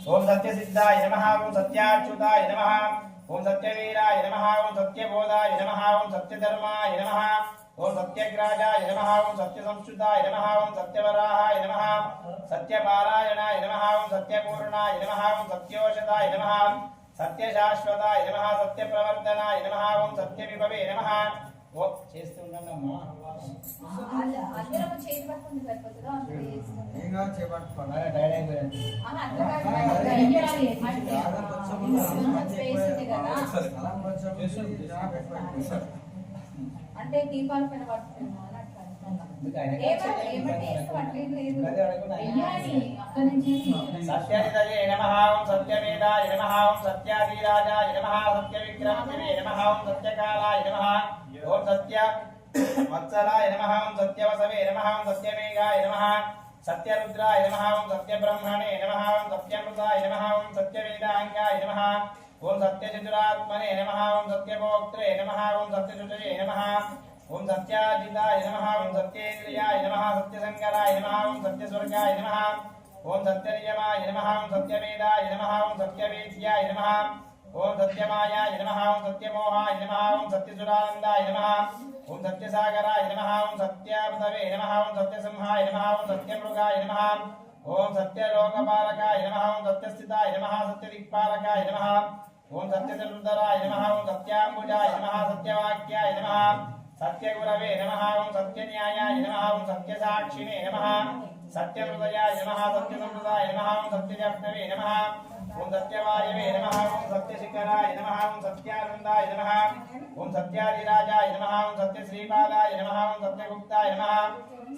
ఓం సత్యసిద్ధాయ నమః ఓం సత్యాచ్యుతాయ నమః ఓం సత్యవీరాయ నమః ఓం సత్యబోధాయ నమః ఓం సత్యధర్మాయ నమః ఓం సత్యగ్రాజాయ నమః ఓం సత్యసంస్కృతాయ నమః ఓం సత్యవరాహాయ నమః సత్యపారాయణాయ నమః ఓం సత్యపూర్ణాయ నమః ఓం సత్యోషదాయ నమః సత్యశాశ్వతాయ నమః సత్యప్రవర్తనాయ నమః ఓం సత్యవిభవే నమః ఓం చేస్తుండమ్మా అందరం చేతి పట్టుకుంటే సరిపోతుందా ఏంగా చేపట్టుకోండి టైర్ అయిపోయింది అంటే దీపాల పైన పట్టుకున్నా సత్యనిధయే నమః ఓం సత్యవేదాయ నమః ఓం సత్యాదిరాజాయ నమః సత్యవిక్రమశివే నమః ఓం సత్యకాలాయ నమః ఓం సత్య వత్సలాయ నమః ఓం సత్యవసవే నమః ఓం సత్యమేఘాయ నమః సత్యరుద్రాయ నమః ఓం సత్యబ్రహ్మణే నమః ఓం సత్యమృతాయ నమః ఓం సత్యవేదాంగాయ నమః ఓం సత్యచతురాత్మనే నమః ఓం సత్యభోక్త్రే నమః ఓం సత్యశుచయే నమః ఓం సత్యాజితాయ నమః ఓం సత్యేంద్రియాయ నమః సత్యశంకరాయ నమః ఓం సత్యస్వర్గాయ నమః ఓం సత్యనియమాయ నమః ఓం సత్యవేదాయ నమః ఓం సత్యవేద్యాయ నమః ఓం సత్యమాయాయ నమః ఓం సత్యమోహాయ నమః ఓం సత్యసురానందాయ నమః ఓం సత్యసాగరాయ నమః ఓం సత్యామృతవే నమః ఓం సత్యసింహాయ నమః ఓం సత్యమృగాయ నమః ఓం సత్యలోకపాలకాయ నమః ఓం సత్యస్థితాయ నమః సత్యదిక్పాలకాయ నమః ఓం సత్యచతుర్ధరాయ నమః ఓం సత్యాంబుజాయ నమః సత్యవాక్యాయ నమః సత్యగురవే నమః ఓం సత్యన్యాయాయ నమః ఓం సత్యసాక్షిణే నమః సత్యహృదయాయ నమః సత్యసంహృదాయ నమః ఓం సత్యజాహ్నవే నమః ఓం సత్యవాయవే నమః ఓం సత్యశిఖరాయ నమః ఓం సత్యానందాయ నమః ఓం సత్యాదిరాజాయ నమః ఓం సత్యశ్రీపాదాయ నమః ఓం సత్యగుప్తాయ నమః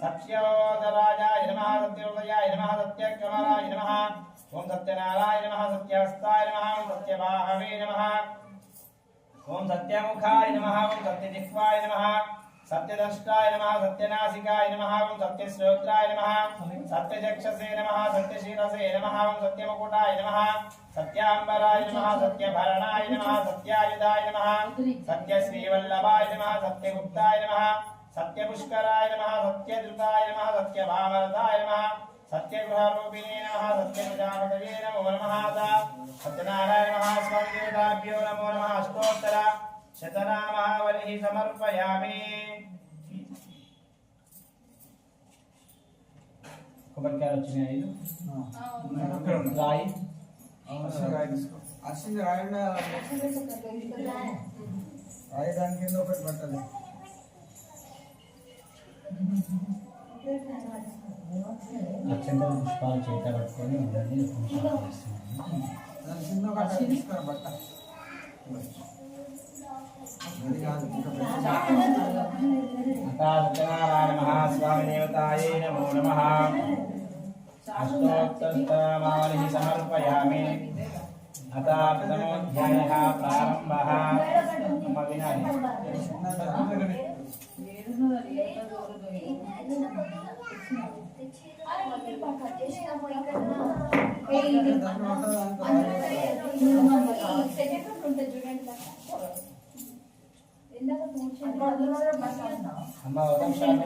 సత్యోదరాజాయ నమః సత్యహృదయాయ నమః సత్యకమలాయ నమః ఓం సత్యనారాయణ నమః సత్యహస్తాయ నమః ఓం సత్యబాహవే నమః ఓం సత్యముఖాయ నమః ఓం సత్యజిహ్వాయ నమః సత్యదష్టాయ నమః సత్యనాసికాయ నమః ఓం సత్యశ్రోత్రాయ నమః సత్యచక్షసే నమః సత్యశిరసే నమః ఓం సత్యముకుటాయ నమః సత్యాంబరాయ నమః సత్యభరణాయ నమః సత్యాయుధాయ నమః సత్యశ్రీవల్లభాయ నమః సత్యగుప్తాయ నమః సత్యపుష్కరాయ నమః సత్యధృతాయ నమః సత్యభామరతాయ నమః సత్యగృహరూపిణే నమః సత్యప్రజాపతయే నమో నమః సత్యనారాయణ మహాస్వామి దేవతాభ్యో నమో నమః అష్టోత్తర శతనామావళి సమర్పయామి. కొబ్బరికాయలు వచ్చినాయి రాయి అర్షింది రాయండి రాయడానికి కింద ఒకటి పట్టదు అత్యంత పుష్పాలు చేత పట్టుకొని ఉండండి చిన్న ఒక తీసుకురా బట్ట సత్యనారాయణ మహాస్వామి దేవతాయే నమో నమః అష్టోత్తరమావళి సమర్పయామి. అథా ప్రథమోధ్యాయః ప్రారంభః. వినాలి అమ్మ ఒక నిమిషం